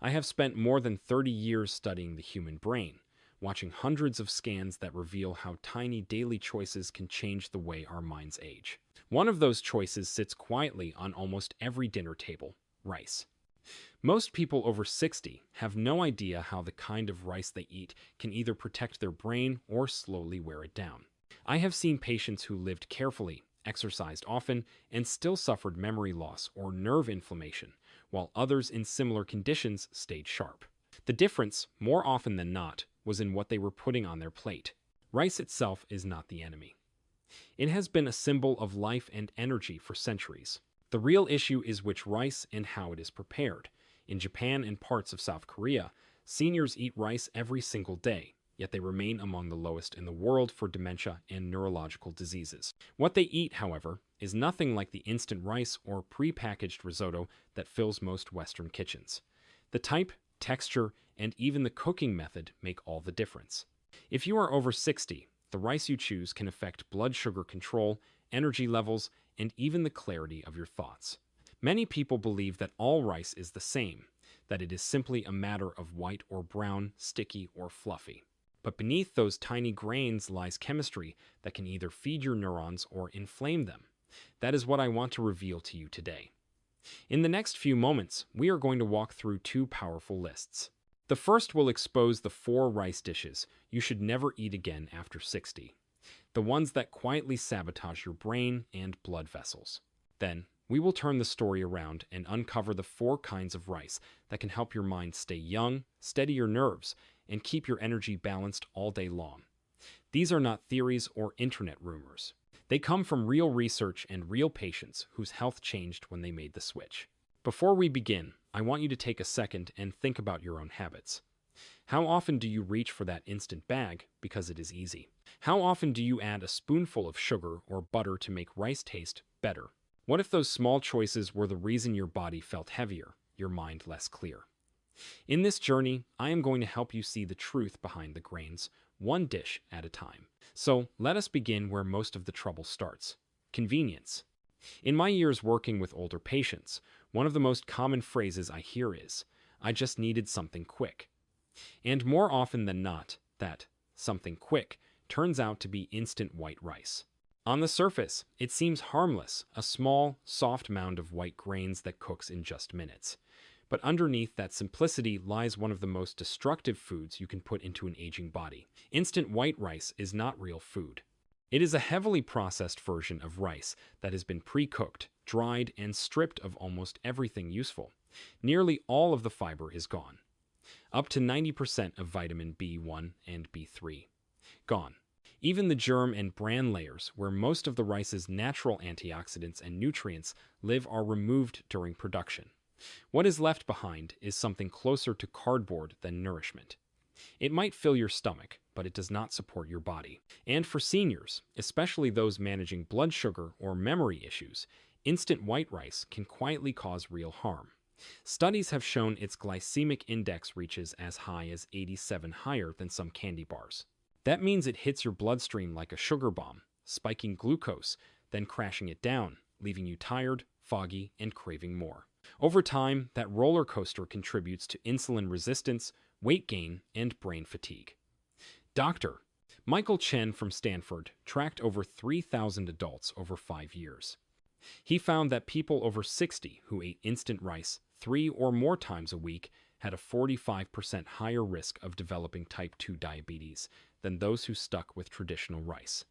I have spent more than 30 years studying the human brain, watching hundreds of scans that reveal how tiny daily choices can change the way our minds age. One of those choices sits quietly on almost every dinner table: rice. Most people over 60 have no idea how the kind of rice they eat can either protect their brain or slowly wear it down. I have seen patients who lived carefully, exercised often, and still suffered memory loss or nerve inflammation, while others in similar conditions stayed sharp. The difference, more often than not, was in what they were putting on their plate. Rice itself is not the enemy. It has been a symbol of life and energy for centuries. The real issue is which rice and how it is prepared. In Japan and parts of South Korea, seniors eat rice every single day, yet they remain among the lowest in the world for dementia and neurological diseases. What they eat, however, is nothing like the instant rice or pre-packaged risotto that fills most Western kitchens. The type, texture, and even the cooking method make all the difference. If you are over 60, the rice you choose can affect blood sugar control, energy levels, and even the clarity of your thoughts. Many people believe that all rice is the same, that it is simply a matter of white or brown, sticky or fluffy. But beneath those tiny grains lies chemistry that can either feed your neurons or inflame them. That is what I want to reveal to you today. In the next few moments, we are going to walk through two powerful lists. The first will expose the 4 rice dishes you should never eat again after 60. The ones that quietly sabotage your brain and blood vessels. Then, we will turn the story around and uncover the 4 kinds of rice that can help your mind stay young, steady your nerves, and keep your energy balanced all day long. These are not theories or internet rumors. They come from real research and real patients whose health changed when they made the switch. Before we begin, I want you to take a second and think about your own habits. How often do you reach for that instant bag because it is easy? How often do you add a spoonful of sugar or butter to make rice taste better? What if those small choices were the reason your body felt heavier, your mind less clear? In this journey, I am going to help you see the truth behind the grains, one dish at a time. So let us begin where most of the trouble starts: convenience. In my years working with older patients, one of the most common phrases I hear is, "I just needed something quick." And more often than not, that something quick turns out to be instant white rice. On the surface, it seems harmless, a small, soft mound of white grains that cooks in just minutes. But underneath that simplicity lies one of the most destructive foods you can put into an aging body. Instant white rice is not real food. It is a heavily processed version of rice that has been pre-cooked, dried, and stripped of almost everything useful. Nearly all of the fiber is gone. Up to 90% of vitamin B1 and B3. Gone. Even the germ and bran layers, where most of the rice's natural antioxidants and nutrients live, are removed during production. What is left behind is something closer to cardboard than nourishment. It might fill your stomach, but it does not support your body. And for seniors, especially those managing blood sugar or memory issues, instant white rice can quietly cause real harm. Studies have shown its glycemic index reaches as high as 87, higher than some candy bars. That means it hits your bloodstream like a sugar bomb, spiking glucose, then crashing it down, leaving you tired, foggy, and craving more. Over time, that roller coaster contributes to insulin resistance, weight gain, and brain fatigue. Dr. Michael Chen from Stanford tracked over 3,000 adults over 5 years. He found that people over 60 who ate instant rice 3 or more times a week had a 45% higher risk of developing type 2 diabetes than those who stuck with traditional rice.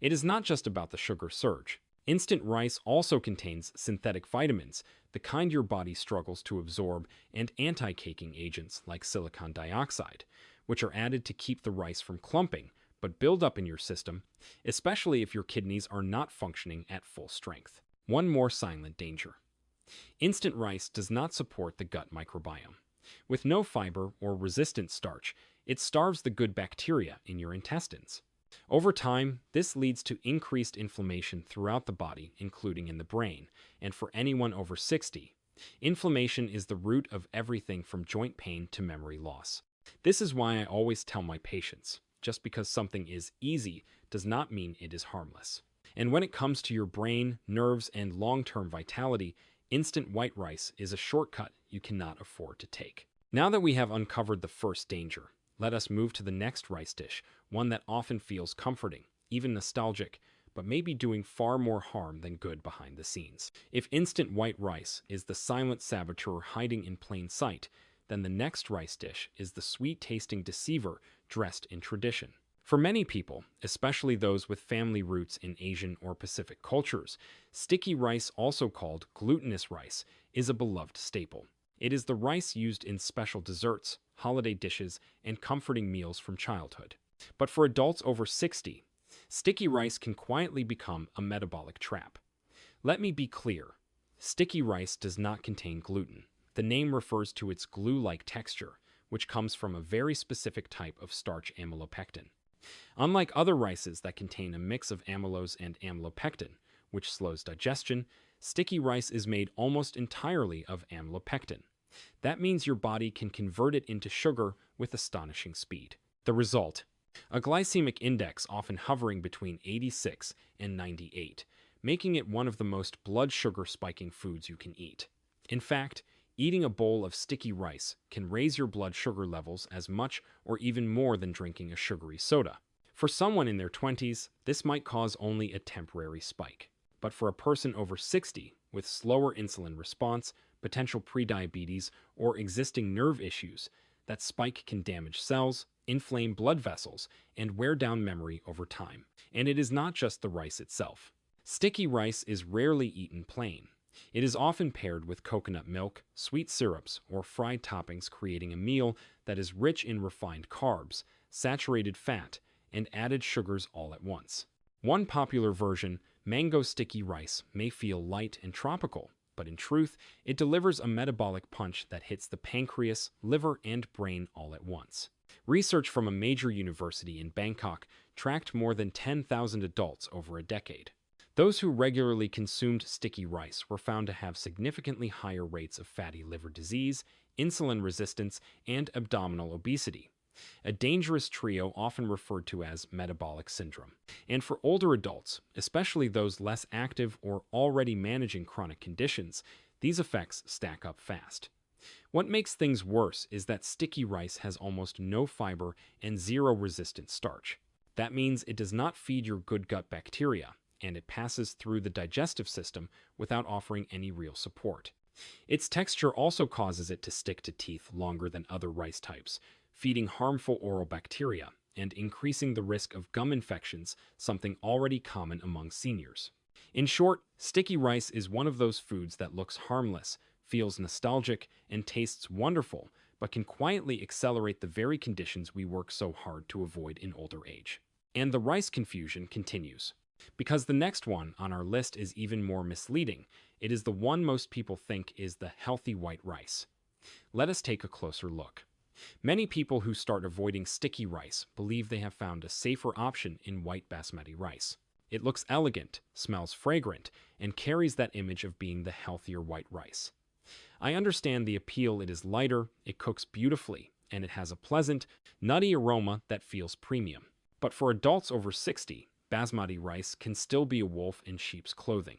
It is not just about the sugar surge. Instant rice also contains synthetic vitamins, the kind your body struggles to absorb, and anti-caking agents like silicon dioxide, which are added to keep the rice from clumping but build up in your system, especially if your kidneys are not functioning at full strength. One more silent danger. Instant rice does not support the gut microbiome. With no fiber or resistant starch, it starves the good bacteria in your intestines. Over time, this leads to increased inflammation throughout the body, including in the brain, and for anyone over 60, inflammation is the root of everything from joint pain to memory loss. This is why I always tell my patients, just because something is easy does not mean it is harmless. And when it comes to your brain, nerves, and long-term vitality, instant white rice is a shortcut you cannot afford to take. Now that we have uncovered the first danger, let us move to the next rice dish, one that often feels comforting, even nostalgic, but may be doing far more harm than good behind the scenes. If instant white rice is the silent saboteur hiding in plain sight, then the next rice dish is the sweet-tasting deceiver dressed in tradition. For many people, especially those with family roots in Asian or Pacific cultures, sticky rice, also called glutinous rice, is a beloved staple. It is the rice used in special desserts, holiday dishes, and comforting meals from childhood. But for adults over 60, sticky rice can quietly become a metabolic trap. Let me be clear, sticky rice does not contain gluten. The name refers to its glue-like texture, which comes from a very specific type of starch, amylopectin. Unlike other rices that contain a mix of amylose and amylopectin, which slows digestion, sticky rice is made almost entirely of amylopectin. That means your body can convert it into sugar with astonishing speed. The result: a glycemic index often hovering between 86 and 98, making it one of the most blood sugar spiking foods you can eat. In fact, eating a bowl of sticky rice can raise your blood sugar levels as much or even more than drinking a sugary soda. For someone in their 20s, this might cause only a temporary spike. But for a person over 60 with slower insulin response, potential prediabetes, or existing nerve issues, that spike can damage cells, inflame blood vessels, and wear down memory over time. And it is not just the rice itself. Sticky rice is rarely eaten plain. It is often paired with coconut milk, sweet syrups, or fried toppings, creating a meal that is rich in refined carbs, saturated fat, and added sugars all at once. One popular version, mango sticky rice, may feel light and tropical, but in truth, it delivers a metabolic punch that hits the pancreas, liver, and brain all at once. Research from a major university in Bangkok tracked more than 10,000 adults over a decade. Those who regularly consumed sticky rice were found to have significantly higher rates of fatty liver disease, insulin resistance, and abdominal obesity, a dangerous trio often referred to as metabolic syndrome. And for older adults, especially those less active or already managing chronic conditions, these effects stack up fast. What makes things worse is that sticky rice has almost no fiber and zero resistant starch. That means it does not feed your good gut bacteria, and it passes through the digestive system without offering any real support. Its texture also causes it to stick to teeth longer than other rice types, feeding harmful oral bacteria and increasing the risk of gum infections, something already common among seniors. In short, sticky rice is one of those foods that looks harmless, feels nostalgic, and tastes wonderful, but can quietly accelerate the very conditions we work so hard to avoid in older age. And the rice confusion continues. Because the next one on our list is even more misleading, it is the one most people think is the healthy white rice. Let us take a closer look. Many people who start avoiding sticky rice believe they have found a safer option in white basmati rice. It looks elegant, smells fragrant, and carries that image of being the healthier white rice. I understand the appeal. It is lighter, it cooks beautifully, and it has a pleasant, nutty aroma that feels premium. But for adults over 60, basmati rice can still be a wolf in sheep's clothing.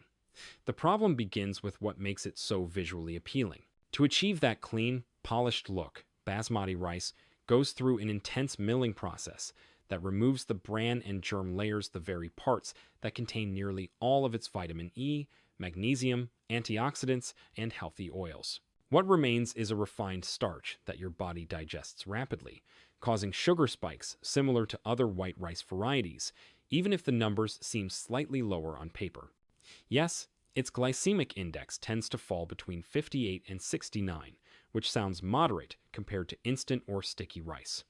The problem begins with what makes it so visually appealing. To achieve that clean, polished look, basmati rice goes through an intense milling process that removes the bran and germ layers, the very parts that contain nearly all of its vitamin E, magnesium, antioxidants, and healthy oils. What remains is a refined starch that your body digests rapidly, causing sugar spikes similar to other white rice varieties, even if the numbers seem slightly lower on paper. Yes, its glycemic index tends to fall between 58 and 69, which sounds moderate compared to instant or sticky rice.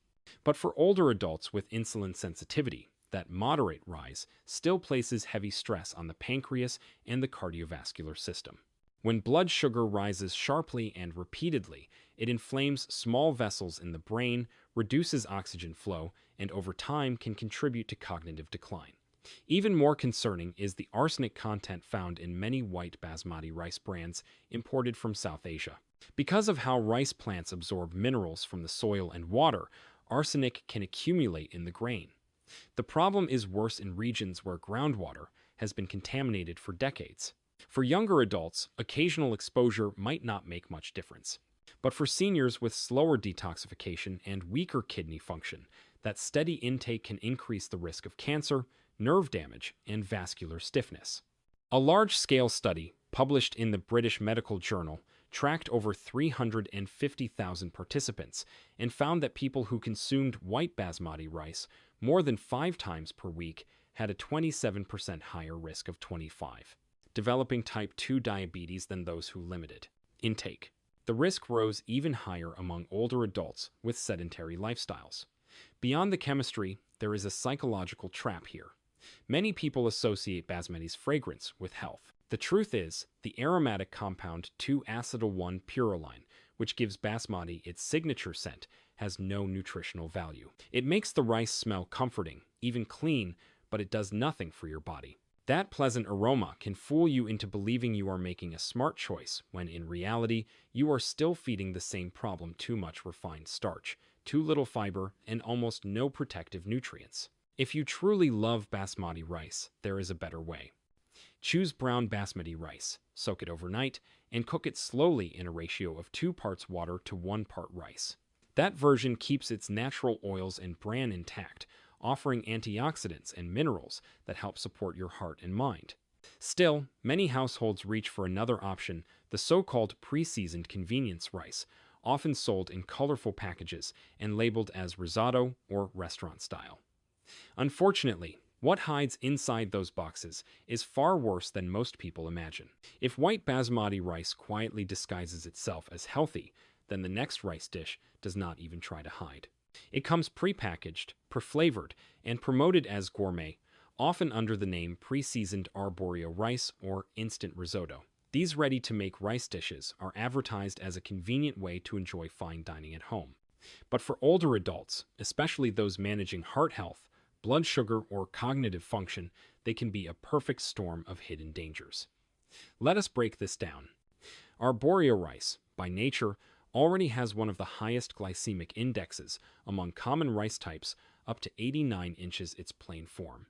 But for older adults with insulin sensitivity, that moderate rise still places heavy stress on the pancreas and the cardiovascular system. When blood sugar rises sharply and repeatedly, it inflames small vessels in the brain, reduces oxygen flow, and over time can contribute to cognitive decline. Even more concerning is the arsenic content found in many white basmati rice brands imported from South Asia. Because of how rice plants absorb minerals from the soil and water, arsenic can accumulate in the grain. The problem is worse in regions where groundwater has been contaminated for decades. For younger adults, occasional exposure might not make much difference. But for seniors with slower detoxification and weaker kidney function, that steady intake can increase the risk of cancer, nerve damage, and vascular stiffness. A large-scale study, published in the British Medical Journal, tracked over 350,000 participants and found that people who consumed white basmati rice more than 5 times per week had a 27% higher risk of 25 developing type 2 diabetes than those who limited intake. The risk rose even higher among older adults with sedentary lifestyles. Beyond the chemistry, there is a psychological trap here. Many people associate basmati's fragrance with health. The truth is, the aromatic compound 2-acetyl-1-pyrroline, which gives basmati its signature scent, has no nutritional value. It makes the rice smell comforting, even clean, but it does nothing for your body. That pleasant aroma can fool you into believing you are making a smart choice, when in reality, you are still feeding the same problem: too much refined starch, too little fiber, and almost no protective nutrients. If you truly love basmati rice, there is a better way. Choose brown basmati rice, soak it overnight, and cook it slowly in a ratio of 2 parts water to 1 part rice. That version keeps its natural oils and bran intact, offering antioxidants and minerals that help support your heart and mind. Still, many households reach for another option, the so-called pre-seasoned convenience rice, often sold in colorful packages and labeled as risotto or restaurant style. Unfortunately, what hides inside those boxes is far worse than most people imagine. If white basmati rice quietly disguises itself as healthy, then the next rice dish does not even try to hide. It comes pre-packaged, pre-flavored, and promoted as gourmet, often under the name pre-seasoned arborio rice or instant risotto. These ready-to-make rice dishes are advertised as a convenient way to enjoy fine dining at home. But for older adults, especially those managing heart health, blood sugar, or cognitive function, they can be a perfect storm of hidden dangers. Let us break this down. Arborio rice, by nature, already has one of the highest glycemic indexes among common rice types, up to 89 inches its plain form.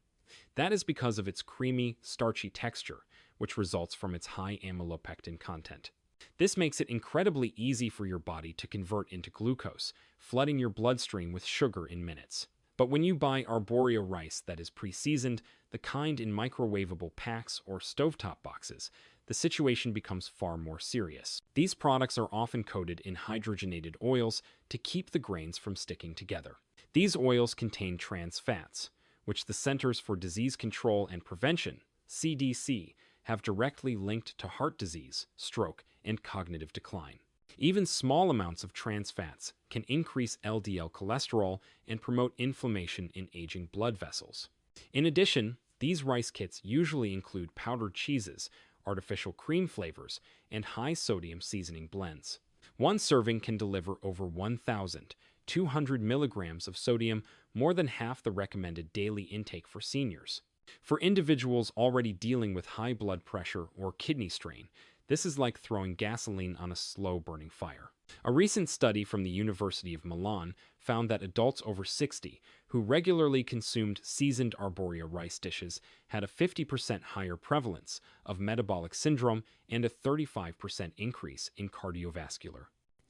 That is because of its creamy, starchy texture, which results from its high amylopectin content. This makes it incredibly easy for your body to convert into glucose, flooding your bloodstream with sugar in minutes. But when you buy arborio rice that is pre-seasoned, the kind in microwavable packs or stovetop boxes, the situation becomes far more serious. These products are often coated in hydrogenated oils to keep the grains from sticking together. These oils contain trans fats, which the Centers for Disease Control and Prevention, CDC, have directly linked to heart disease, stroke, and cognitive decline. Even small amounts of trans fats can increase LDL cholesterol and promote inflammation in aging blood vessels. In addition, these rice kits usually include powdered cheeses, artificial cream flavors, and high-sodium seasoning blends. One serving can deliver over 1,200 milligrams of sodium, more than half the recommended daily intake for seniors. For individuals already dealing with high blood pressure or kidney strain, this is like throwing gasoline on a slow-burning fire. A recent study from the University of Milan found that adults over 60 who regularly consumed seasoned arborio rice dishes had a 50% higher prevalence of metabolic syndrome and a 35% increase in cardiovascular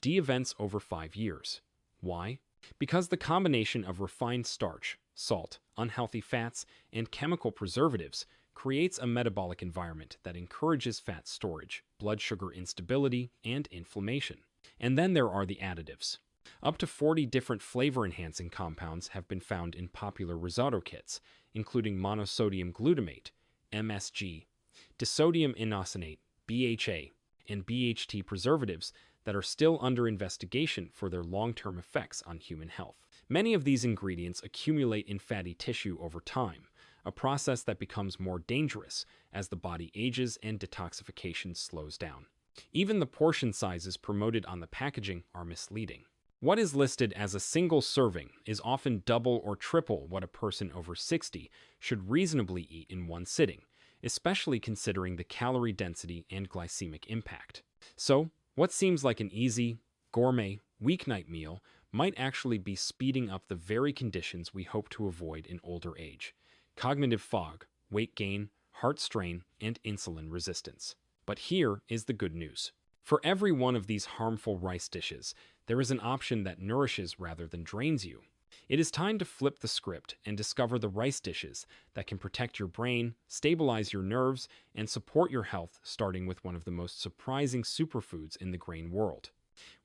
events over 5 years. Why? Because the combination of refined starch, salt, unhealthy fats, and chemical preservatives creates a metabolic environment that encourages fat storage, blood sugar instability, and inflammation. And then there are the additives. Up to 40 different flavor-enhancing compounds have been found in popular risotto kits, including monosodium glutamate, MSG, disodium inosinate, BHA, and BHT preservatives that are still under investigation for their long-term effects on human health. Many of these ingredients accumulate in fatty tissue over time, a process that becomes more dangerous as the body ages and detoxification slows down. Even the portion sizes promoted on the packaging are misleading. What is listed as a single serving is often double or triple what a person over 60 should reasonably eat in one sitting, especially considering the calorie density and glycemic impact. So, what seems like an easy, gourmet, weeknight meal might actually be speeding up the very conditions we hope to avoid in older age: cognitive fog, weight gain, heart strain, and insulin resistance. But here is the good news. For every one of these harmful rice dishes, there is an option that nourishes rather than drains you. It is time to flip the script and discover the rice dishes that can protect your brain, stabilize your nerves, and support your health, starting with one of the most surprising superfoods in the grain world.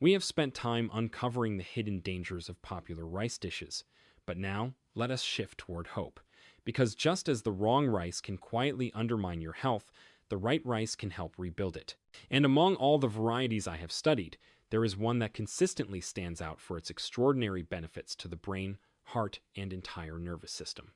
We have spent time uncovering the hidden dangers of popular rice dishes, but now let us shift toward hope. Because just as the wrong rice can quietly undermine your health, the right rice can help rebuild it. And among all the varieties I have studied, there is one that consistently stands out for its extraordinary benefits to the brain, heart, and entire nervous system.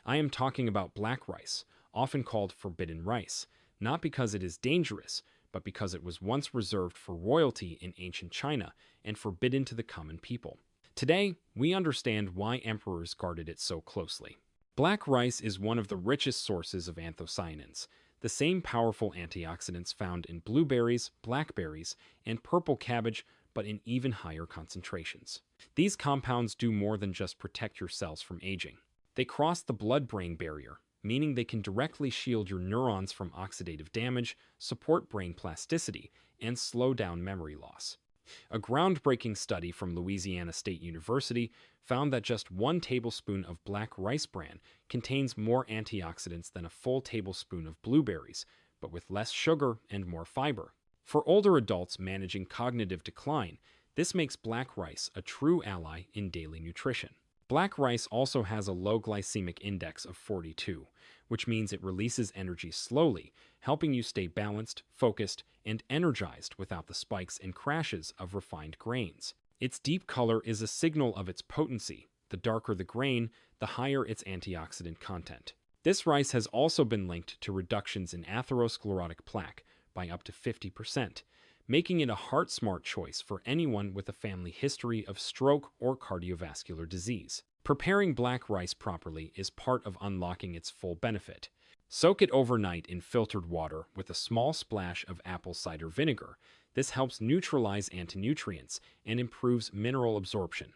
I am talking about black rice, often called forbidden rice, not because it is dangerous, but because it was once reserved for royalty in ancient China and forbidden to the common people. Today, we understand why emperors guarded it so closely. Black rice is one of the richest sources of anthocyanins, the same powerful antioxidants found in blueberries, blackberries, and purple cabbage, but in even higher concentrations. These compounds do more than just protect your cells from aging. They cross the blood-brain barrier, meaning they can directly shield your neurons from oxidative damage, support brain plasticity, and slow down memory loss. A groundbreaking study from Louisiana State University found that just 1 tablespoon of black rice bran contains more antioxidants than a full tablespoon of blueberries, but with less sugar and more fiber. For older adults managing cognitive decline, this makes black rice a true ally in daily nutrition. Black rice also has a low glycemic index of 42, which means it releases energy slowly, helping you stay balanced, focused, and energized without the spikes and crashes of refined grains. Its deep color is a signal of its potency. The darker the grain, the higher its antioxidant content. This rice has also been linked to reductions in atherosclerotic plaque by up to 50%, making it a heart-smart choice for anyone with a family history of stroke or cardiovascular disease. Preparing black rice properly is part of unlocking its full benefit. Soak it overnight in filtered water with a small splash of apple cider vinegar. This helps neutralize antinutrients and improves mineral absorption.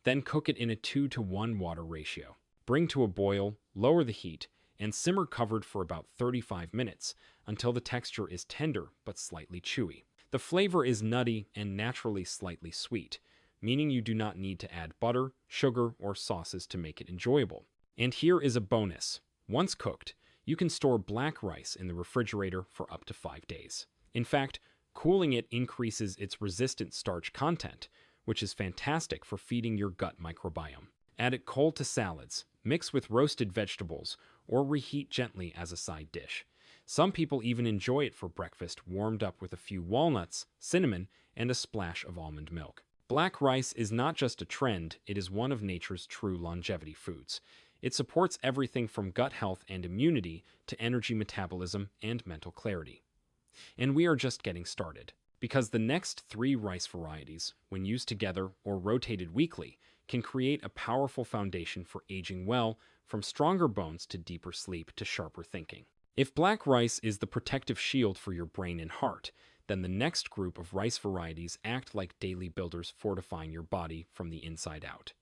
Then cook it in a 2-to-1 water ratio. Bring to a boil, lower the heat, and simmer covered for about 35 minutes until the texture is tender but slightly chewy. The flavor is nutty and naturally slightly sweet, meaning you do not need to add butter, sugar, or sauces to make it enjoyable. And here is a bonus. Once cooked, you can store black rice in the refrigerator for up to 5 days. In fact, cooling it increases its resistant starch content, which is fantastic for feeding your gut microbiome. Add it cold to salads, mix with roasted vegetables, or reheat gently as a side dish. Some people even enjoy it for breakfast, warmed up with a few walnuts, cinnamon, and a splash of almond milk. Black rice is not just a trend, it is one of nature's true longevity foods. It supports everything from gut health and immunity to energy metabolism and mental clarity. And we are just getting started, because the next 3 rice varieties, when used together or rotated weekly, can create a powerful foundation for aging well, from stronger bones to deeper sleep to sharper thinking. If black rice is the protective shield for your brain and heart, then the next group of rice varieties act like daily builders, fortifying your body from the inside out.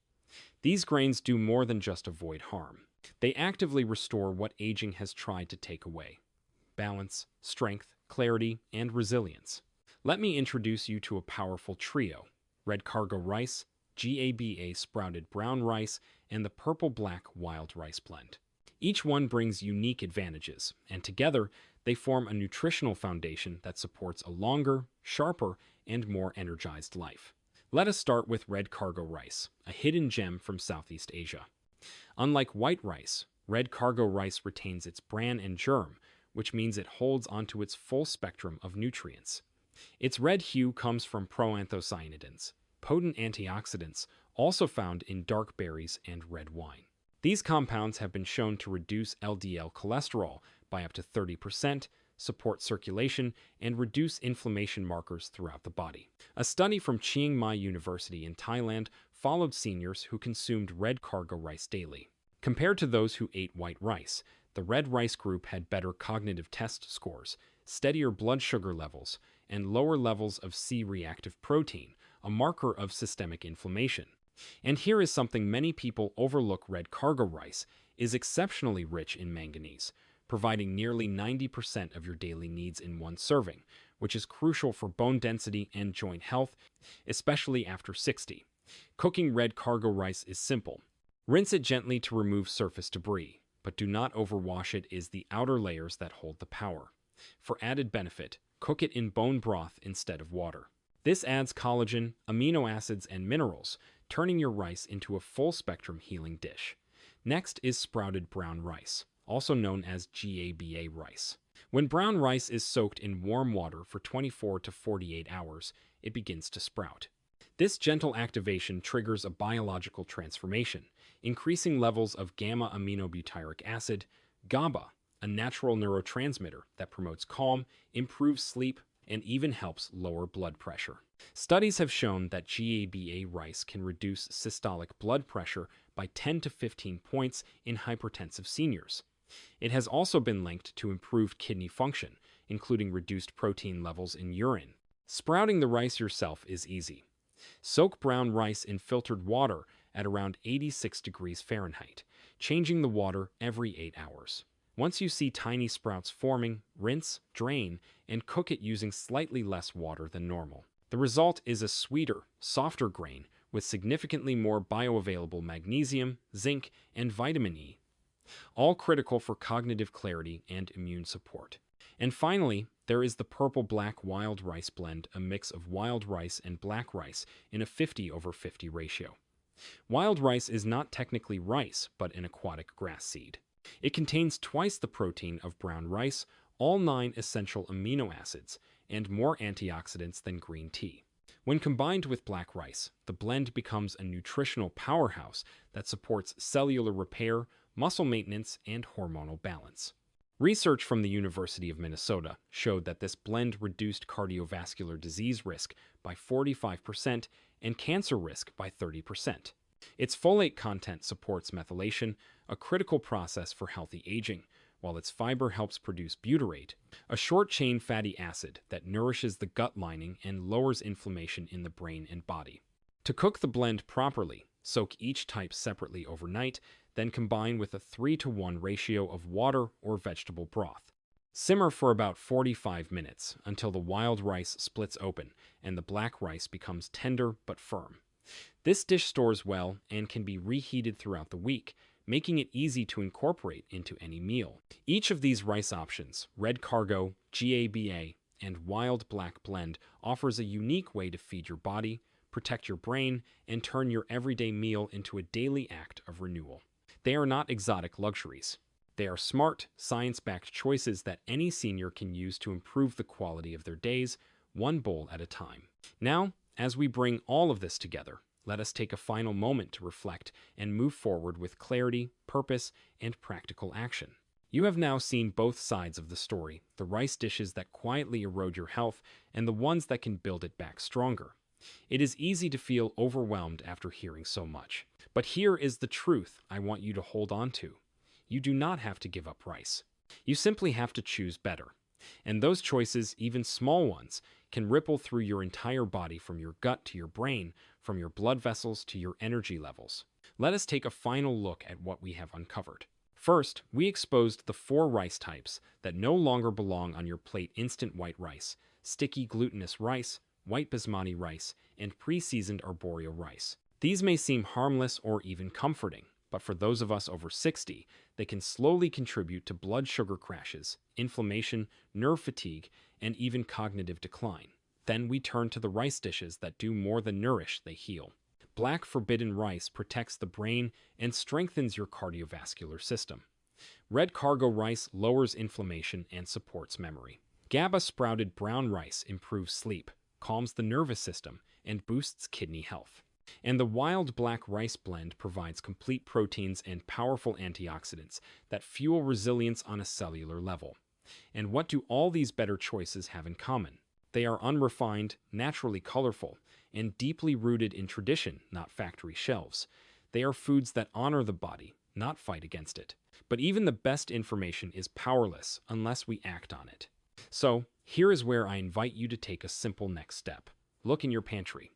These grains do more than just avoid harm. They actively restore what aging has tried to take away: balance, strength, clarity, and resilience. Let me introduce you to a powerful trio: red cargo rice, GABA sprouted brown rice, and the purple-black wild rice blend. Each one brings unique advantages, and together they form a nutritional foundation that supports a longer, sharper, and more energized life. Let us start with red cargo rice, a hidden gem from Southeast Asia. Unlike white rice, red cargo rice retains its bran and germ, which means it holds onto its full spectrum of nutrients. Its red hue comes from proanthocyanidins, potent antioxidants also found in dark berries and red wine. These compounds have been shown to reduce LDL cholesterol by up to 30%, support circulation, and reduce inflammation markers throughout the body. A study from Chiang Mai University in Thailand followed seniors who consumed red cargo rice daily. Compared to those who ate white rice, the red rice group had better cognitive test scores, steadier blood sugar levels, and lower levels of C-reactive protein, a marker of systemic inflammation. And here is something many people overlook: red cargo rice is exceptionally rich in manganese, providing nearly 90% of your daily needs in one serving, which is crucial for bone density and joint health, especially after 60. Cooking red cargo rice is simple. Rinse it gently to remove surface debris, but do not overwash it as the outer layers that hold the power. For added benefit, cook it in bone broth instead of water. This adds collagen, amino acids, and minerals, turning your rice into a full-spectrum healing dish. Next is sprouted brown rice, also known as GABA rice. When brown rice is soaked in warm water for 24 to 48 hours, it begins to sprout. This gentle activation triggers a biological transformation, increasing levels of gamma-aminobutyric acid, GABA, a natural neurotransmitter that promotes calm, improves sleep, and even helps lower blood pressure. Studies have shown that GABA rice can reduce systolic blood pressure by 10 to 15 points in hypertensive seniors. It has also been linked to improved kidney function, including reduced protein levels in urine. Sprouting the rice yourself is easy. Soak brown rice in filtered water at around 86 degrees Fahrenheit, changing the water every 8 hours. Once you see tiny sprouts forming, rinse, drain, and cook it using slightly less water than normal. The result is a sweeter, softer grain with significantly more bioavailable magnesium, zinc, and vitamin E, all critical for cognitive clarity and immune support. And finally, there is the purple-black wild rice blend, a mix of wild rice and black rice in a 50/50 ratio. Wild rice is not technically rice, but an aquatic grass seed. It contains twice the protein of brown rice, all 9 essential amino acids, and more antioxidants than green tea. When combined with black rice, the blend becomes a nutritional powerhouse that supports cellular repair, muscle maintenance, and hormonal balance. Research from the University of Minnesota showed that this blend reduced cardiovascular disease risk by 45% and cancer risk by 30%. Its folate content supports methylation, a critical process for healthy aging, while its fiber helps produce butyrate, a short-chain fatty acid that nourishes the gut lining and lowers inflammation in the brain and body. To cook the blend properly, soak each type separately overnight, then combine with a 3:1 ratio of water or vegetable broth. Simmer for about 45 minutes until the wild rice splits open and the black rice becomes tender but firm. This dish stores well and can be reheated throughout the week, making it easy to incorporate into any meal. Each of these rice options, red cargo, GABA, and wild black blend, offers a unique way to feed your body, protect your brain, and turn your everyday meal into a daily act of renewal. They are not exotic luxuries. They are smart, science-backed choices that any senior can use to improve the quality of their days, one bowl at a time. Now, as we bring all of this together, let us take a final moment to reflect and move forward with clarity, purpose, and practical action. You have now seen both sides of the story, the rice dishes that quietly erode your health and the ones that can build it back stronger. It is easy to feel overwhelmed after hearing so much. But here is the truth I want you to hold on to. You do not have to give up rice. You simply have to choose better. And those choices, even small ones, can ripple through your entire body from your gut to your brain, from your blood vessels to your energy levels. Let us take a final look at what we have uncovered. First, we exposed the 4 rice types that no longer belong on your plate: instant white rice, sticky glutinous rice, white basmati rice, and pre-seasoned arborio rice. These may seem harmless or even comforting, but for those of us over 60, they can slowly contribute to blood sugar crashes, inflammation, nerve fatigue, and even cognitive decline. Then we turn to the rice dishes that do more than nourish, they heal. Black forbidden rice protects the brain and strengthens your cardiovascular system. Red cargo rice lowers inflammation and supports memory. GABA sprouted brown rice improves sleep, calms the nervous system, and boosts kidney health. And the wild black rice blend provides complete proteins and powerful antioxidants that fuel resilience on a cellular level. And what do all these better choices have in common? They are unrefined, naturally colorful, and deeply rooted in tradition, not factory shelves. They are foods that honor the body, not fight against it. But even the best information is powerless unless we act on it. So, here is where I invite you to take a simple next step. Look in your pantry.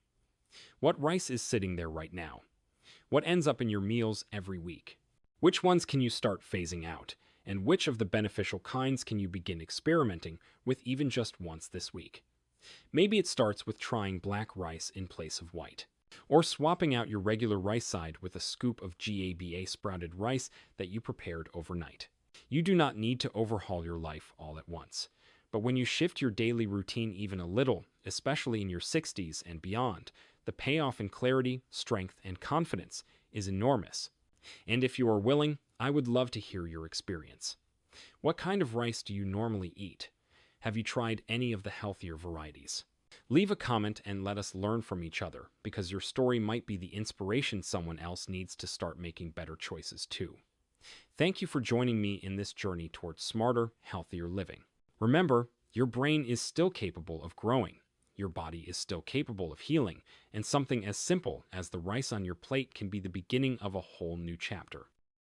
What rice is sitting there right now? What ends up in your meals every week? Which ones can you start phasing out? And which of the beneficial kinds can you begin experimenting with even just once this week? Maybe it starts with trying black rice in place of white, or swapping out your regular rice side with a scoop of GABA sprouted rice that you prepared overnight. You do not need to overhaul your life all at once, but when you shift your daily routine even a little, especially in your 60s and beyond, the payoff in clarity, strength, and confidence is enormous. And if you are willing, I would love to hear your experience. What kind of rice do you normally eat? Have you tried any of the healthier varieties? Leave a comment and let us learn from each other, because your story might be the inspiration someone else needs to start making better choices too. Thank you for joining me in this journey towards smarter, healthier living. Remember, your brain is still capable of growing, your body is still capable of healing, and something as simple as the rice on your plate can be the beginning of a whole new chapter.